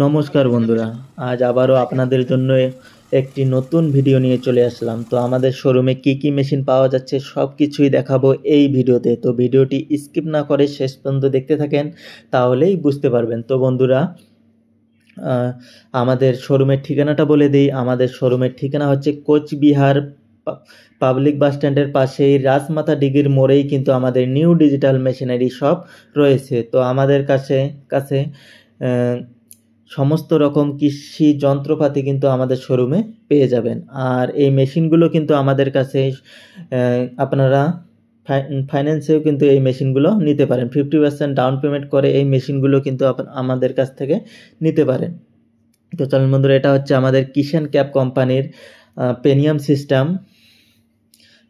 নমস্কার বন্ধুরা, আজ আবারও আপনাদের জন্য একটি নতুন ভিডিও নিয়ে চলে আসলাম। তো আমাদের শোরুমে কি কি মেশিন পাওয়া যাচ্ছে সব কিছুই দেখাবো এই ভিডিওতে। তো ভিডিওটি স্কিপ না করে শেষ পর্যন্ত দেখতে থাকেন, তাহলেই বুঝতে পারবেন। তো বন্ধুরা, আমাদের শোরুমের ঠিকানাটা বলে দিই। আমাদের শোরুমের ঠিকানা হচ্ছে কোচবিহার পাবলিক বাস স্ট্যান্ডের পাশেই রাজমাতা ডিগির মোড়েই কিন্তু আমাদের নিউ ডিজিটাল মেশিনারি শপ রয়েছে। তো আমাদের কাছে সমস্ত রকম কৃষি যন্ত্রপাতি কিন্তু আমাদের শোরুমে পেয়ে যাবেন। আর এই মেশিনগুলো কিন্তু আমাদের কাছে আপনারা ফাইন্যান্সেও কিন্তু এই মেশিনগুলো নিতে পারেন। 50% ডাউন পেমেন্ট করে এই মেশিনগুলো কিন্তু আমাদের কাছ থেকে নিতে পারেন। তো চলুন বন্ধুরা, এটা হচ্ছে আমাদের কিষান ক্যাপ কোম্পানির পেনিয়াম সিস্টেম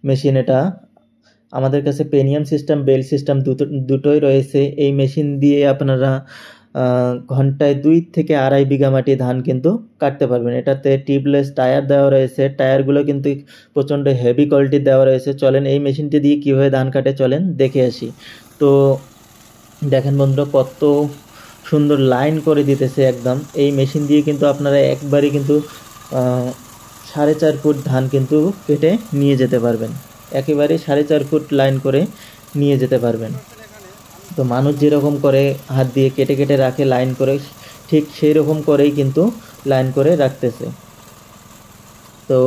মেশিন। এটা আমাদের কাছে পেনিয়াম সিস্টেম, বেল সিস্টেম দুটোই রয়েছে। এই মেশিন দিয়ে আপনারা ঘন্টায় 2 থেকে 2.5 বিঘা মাটি ধান কিন্তু কাটতে পারবেন। এটাতে টিউবলেস টায়ার দেওয়া রয়েছে। টায়ারগুলো কিন্তু প্রচণ্ড হেভি কোয়ালিটির দেওয়া রয়েছে। চলেন এই মেশিনটি দিয়ে কীভাবে ধান কাটে চলেন দেখে আসি। তো দেখেন বন্ধুরা, কত সুন্দর লাইন করে দিতেছে একদম। এই মেশিন দিয়ে কিন্তু আপনারা একবারই কিন্তু 4.5 ফুট ধান কিন্তু কেটে নিয়ে যেতে পারবেন। একেবারে 4.5 ফুট লাইন করে নিয়ে যেতে পারবেন। তো মানুষ যেরকম করে হাত দিয়ে কেটে কেটে রাখে লাইন করে, ঠিক সেই রকম করেই কিন্তু লাইন করে রাখতেছে। তো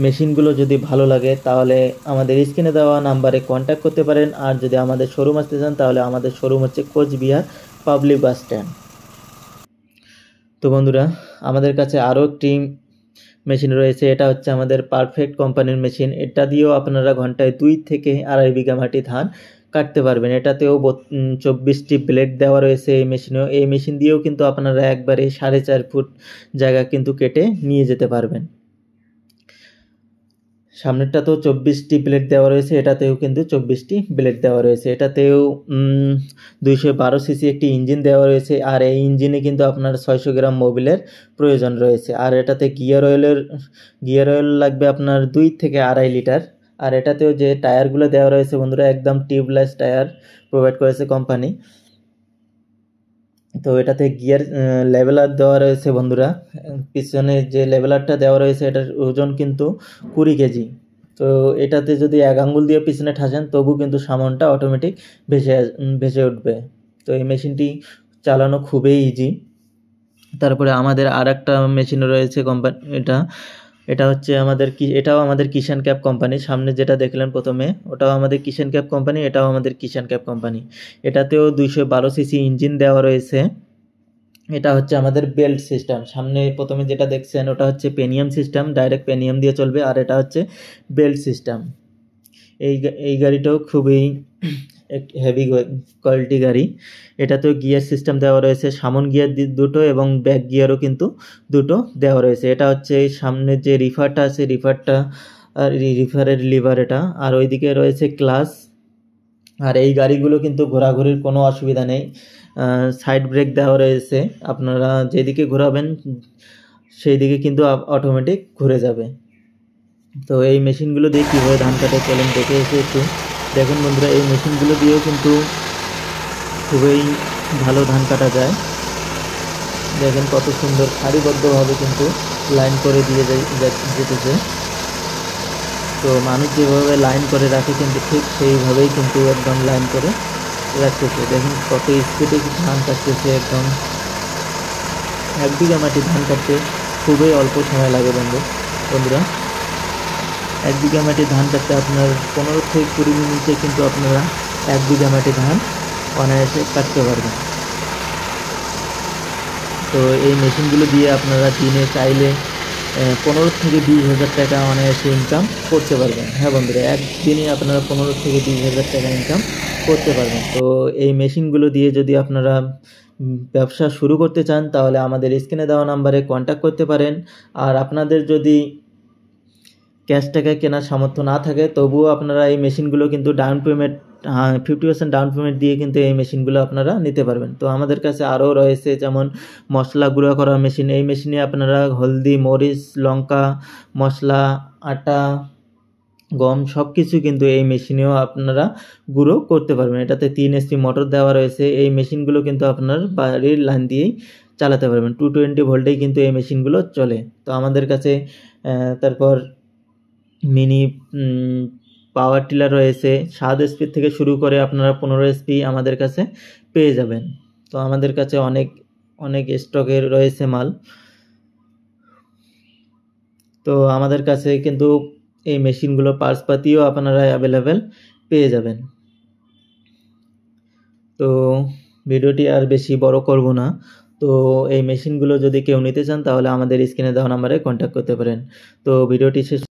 মেশিনগুলো যদি ভালো লাগে তাহলে আমাদের স্ক্রিনে দেওয়া নাম্বারে কন্ট্যাক্ট করতে পারেন। আর যদি আমাদের শোরুম আসতে চান তাহলে আমাদের শোরুম হচ্ছে কোচবিহার পাবলিক বাস স্ট্যান্ড। তো বন্ধুরা, আমাদের কাছে আরও একটি মেশিন রয়েছে। এটা হচ্ছে আমাদের পারফেক্ট কোম্পানির মেশিন। এটা দিয়েও আপনারা ঘন্টায় 2 থেকে 2.5 বিঘা মাটি ধান কাটতে পারবেন। এটাতেও 24টি ব্লেড দেওয়া রয়েছে এই মেশিনেও। এই মেশিন দিয়েও কিন্তু আপনারা একবারে 4.5 ফুট জায়গা কিন্তু কেটে নিয়ে যেতে পারবেন। সামনেরটাতেও 24টি ব্লেড দেওয়া রয়েছে, এটাতেও কিন্তু 24টি ব্লেড দেওয়া রয়েছে। এটাতেও 212 সিসি একটি ইঞ্জিন দেওয়া রয়েছে। আর এই ইঞ্জিনে কিন্তু আপনার 600 গ্রাম মোবিলের প্রয়োজন রয়েছে। আর এটাতে গিয়ার অয়েল লাগবে আপনার 2 থেকে 2.5 লিটার। আর এটাতেও যে টায়ারগুলো দেওয়া রয়েছে বন্ধুরা, একদম টিউবলেস টায়ার প্রোভাইড করেছে কোম্পানি। তো এটাতে গিয়ার লেভেলার দেওয়া রয়েছে বন্ধুরা। পিছনে যে লেভেলারটা দেওয়া রয়েছে এটার ওজন কিন্তু 20 কেজি। তো এটাতে যদি 1 আঙ্গুল দিয়ে পিছনে ঠাসেন তবু কিন্তু সামনটা অটোমেটিক ভেসে উঠবে। তো এই মেশিনটি চালানো খুবই ইজি। তারপরে আমাদের আর একটা মেশিন রয়েছে কোম্পানি, এটা হচ্ছে এটাও আমাদের কিষান ক্যাপ কোম্পানি। সামনে যেটা দেখলেন প্রথমে, ওটাও আমাদের কিষান ক্যাপ কোম্পানি, এটাও আমাদের কিষান ক্যাপ কোম্পানি। এটাতেও 212 সিসি ইঞ্জিন দেওয়া রয়েছে। এটা হচ্ছে আমাদের বেল্ট সিস্টেম। সামনে প্রথমে যেটা দেখছেন ওটা হচ্ছে পেনিয়াম সিস্টেম, ডাইরেক্ট পেনিয়াম দিয়ে চলবে। আর এটা হচ্ছে বেল্ট সিস্টেম। এই গাড়িটাও খুবই হেভি কোয়ালিটি গাড়ি। এটাতেও গিয়ার সিস্টেম দেওয়া রয়েছে, সামন গিয়ার দুটো এবং ব্যাক গিয়ারও কিন্তু দুটো দেওয়া রয়েছে। এটা হচ্ছে সামনে যে রিফারটা আছে, রিফারের লিভার এটা। আর ওইদিকে রয়েছে ক্লাচ। আর এই গাড়িগুলো কিন্তু ঘোরাঘুরির কোনো অসুবিধা নেই। সাইড ব্রেক দেওয়া রয়েছে, আপনারা যেদিকে ঘোরাবেন সেই দিকে কিন্তু অটোমেটিক ঘুরে যাবে। তো এই মেশিনগুলো দিয়ে কীভাবে ধান কাটে চলেন দেখে এসে একটু দেখুন বন্ধুরা। এই মেশিনগুলো দিয়েও কিন্তু খুবই ভালো ধান কাটা যায়। দেখেন কত সুন্দর সারিবদ্ধভাবে কিন্তু লাইন করে দিয়ে যেতেছে। তো মানুষ যেভাবে লাইন করে রাখে কিন্তু ঠিক সেইভাবেই কিন্তু একদম লাইন করে রাখতেছে। দেখুন কত স্পিডে ধান কাটতেছে। একদম 1 বিঘা মাটি ধান কাটতে খুবই অল্প সময় লাগে বন্ধুরা। 1 বিঘা মাটি ধান কাটতে আপনার 15 থেকে 20 মিনিটে কিন্তু আপনারা 1 বিঘা মাটি ধান অনায়াসে কাটতে পারবেন। তো এই মেশিনগুলো দিয়ে আপনারা দিনে চাইলে 15 থেকে 20 হাজার টাকা অনায়াসে ইনকাম করতে পারবেন। হ্যাঁ বন্ধুরা, একদিনে আপনারা 15 থেকে 20 হাজার টাকা ইনকাম করতে পারবেন। তো এই মেশিনগুলো দিয়ে যদি আপনারা ব্যবসা শুরু করতে চান তাহলে আমাদের স্ক্রিনে দেওয়া নাম্বারে কন্ট্যাক্ট করতে পারেন। আর আপনাদের যদি ক্যাশ টাকায় কেনার সামর্থ্য না থাকে তবুও আপনারা এই মেশিনগুলো কিন্তু 50% ডাউন পেমেন্ট দিয়ে কিন্তু এই মেশিনগুলো আপনারা নিতে পারবেন। তো আমাদের কাছে আরও রয়েছে যেমন মশলা গুঁড়ো করার মেশিন। এই মেশিনে আপনারা হলদি, মরিচ, লঙ্কা, মশলা, আটা, গম সব কিছু কিন্তু এই মেশিনেও আপনারা গুঁড়ো করতে পারবেন। এটাতে 3 HP মোটর দেওয়া রয়েছে। এই মেশিনগুলো কিন্তু আপনার বাড়ির লাইন দিয়েই চালাতে পারবেন। 220 ভোল্টেই কিন্তু এই মেশিনগুলো চলে। তো আমাদের কাছে তারপর মিনি পাওয়ার টিলার রয়েছে, 7 এসপি থেকে শুরু করে আপনারা 15 এসপি আমাদের কাছে পেয়ে যাবেন। তো আমাদের কাছে অনেক স্টকে রয়েছে মাল। তো আমাদের কাছে কিন্তু এই মেশিনগুলো পার্টসপাতিও আপনারা অ্যাভেলেবেল পেয়ে যাবেন। তো ভিডিওটি আর বেশি বড় করব না। তো এই মেশিনগুলো যদি কেউ নিতে চান তাহলে আমাদের স্ক্রিনে দেওয়া নাম্বারে কন্ট্যাক্ট করতে পারেন। তো ভিডিওটি শেষ